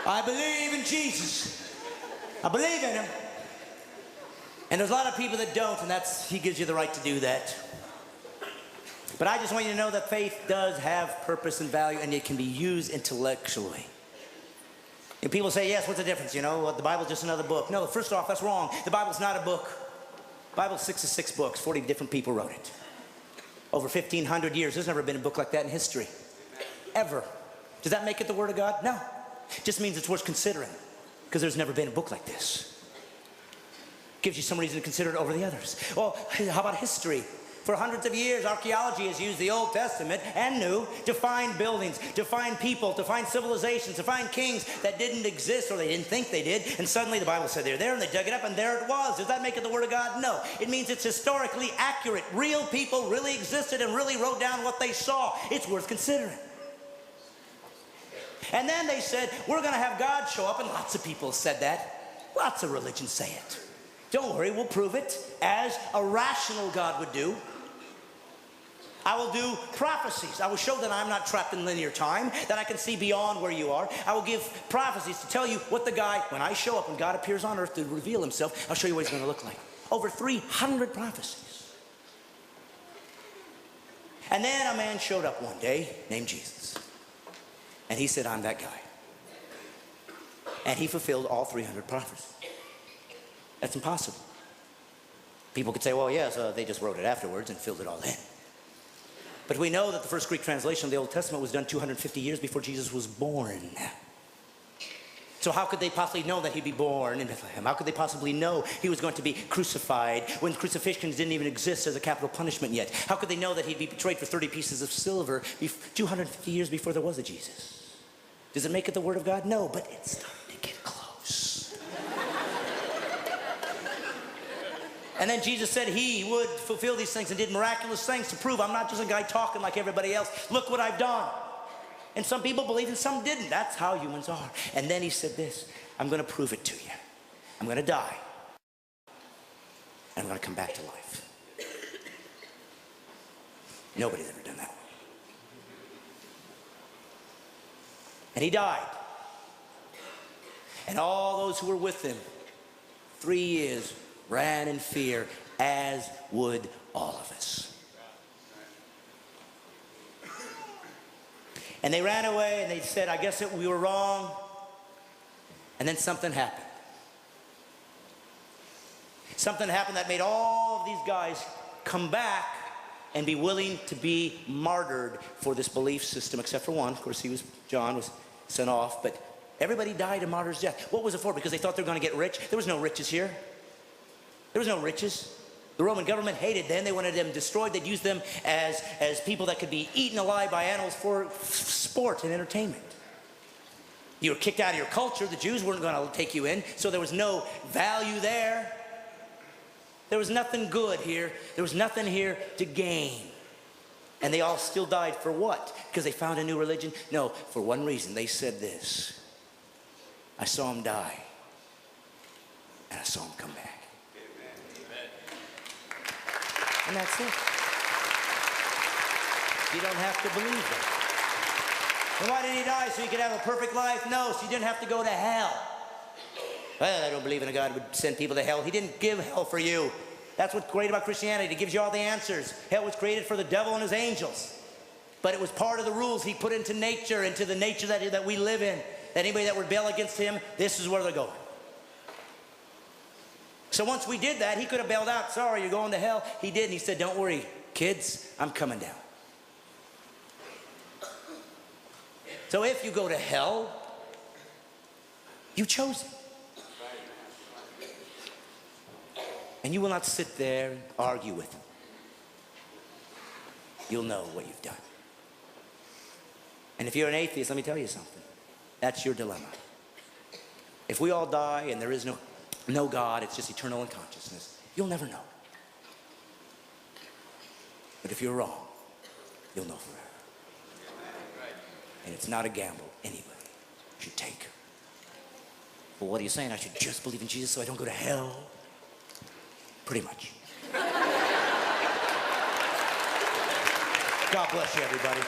I believe in Jesus. I believe in him. And there's a lot of people that don't, and he gives you the right to do that. But I just want you to know that faith does have purpose and value, and it can be used intellectually. And people say, yes, what's the difference? You know, the Bible's just another book. No, first off, that's wrong. The Bible's not a book. The Bible's 66 books. 40 different people wrote it. Over 1,500 years. There's never been a book like that in history. Ever. Does that make it the Word of God? No. It just means it's worth considering, because there's never been a book like this. Gives you some reason to consider it over the others. Well, how about history? For hundreds of years, archaeology has used the Old Testament and New to find buildings, to find people, to find civilizations, to find kings that didn't exist or they didn't think they did. And suddenly the Bible said they're there, and they dug it up, and there it was. Does that make it the Word of God? No. It means it's historically accurate. Real people really existed and really wrote down what they saw. It's worth considering. And then they said, we're going to have God show up, and lots of people said that. Lots of religions say it. Don't worry, we'll prove it as a rational God would do. I will do prophecies. I will show that I'm not trapped in linear time, that I can see beyond where you are. I will give prophecies to tell you what the guy, when I show up, when God appears on earth to reveal himself, I'll show you what he's going to look like. Over 300 prophecies. And then a man showed up one day named Jesus. And he said, I'm that guy. And he fulfilled all 300 prophecies. That's impossible. People could say, well, yes, they just wrote it afterwards and filled it all in. But we know that the first Greek translation of the Old Testament was done 250 years before Jesus was born. So how could they possibly know that he'd be born in Bethlehem? How could they possibly know he was going to be crucified when crucifixions didn't even exist as a capital punishment yet? How could they know that he'd be betrayed for 30 pieces of silver 250 years before there was a Jesus? Does it make it the Word of God? No, but it's starting to get close. And then Jesus said he would fulfill these things and did miraculous things to prove I'm not just a guy talking like everybody else. Look what I've done. And some people believed and some didn't. That's how humans are. And then he said this, I'm going to prove it to you. I'm going to die. And I'm going to come back to life. Nobody's ever done that. And he died. And all those who were with him, 3 years, ran in fear, as would all of us. And they ran away and they said, I guess we were wrong. And then something happened. Something happened that made all of these guys come back and be willing to be martyred for this belief system, except for one. Of course, John was sent off, but everybody died a martyr's death. What was it for? Because they thought they were going to get rich? There was no riches here. There was no riches. The Roman government hated them. They wanted them destroyed. They'd use them as people that could be eaten alive by animals for sport and entertainment. You were kicked out of your culture. The Jews weren't going to take you in, so there was no value there. There was nothing good here. There was nothing here to gain. And they all still died for what? Because they found a new religion? No, for one reason. They said this. I saw him die, and I saw him come back. And that's it. You don't have to believe it. And why did he die? So he could have a perfect life? No, so he didn't have to go to hell. Well, I don't believe in a God who would send people to hell. He didn't give hell for you. That's what's great about Christianity. It gives you all the answers. Hell was created for the devil and his angels. But it was part of the rules he put into nature, into the nature that we live in. That anybody that rebel against him, this is where they're going. So once we did that, he could have bailed out. Sorry, you're going to hell. He did, and he said, don't worry, kids, I'm coming down. So if you go to hell, you chose it. And you will not sit there and argue with him. You'll know what you've done. And if you're an atheist, let me tell you something. That's your dilemma. If we all die and there is no God, it's just eternal unconsciousness, you'll never know. But if you're wrong, you'll know forever. And it's not a gamble anybody should take. Well, what are you saying? I should just believe in Jesus so I don't go to hell? Pretty much. God bless you, everybody.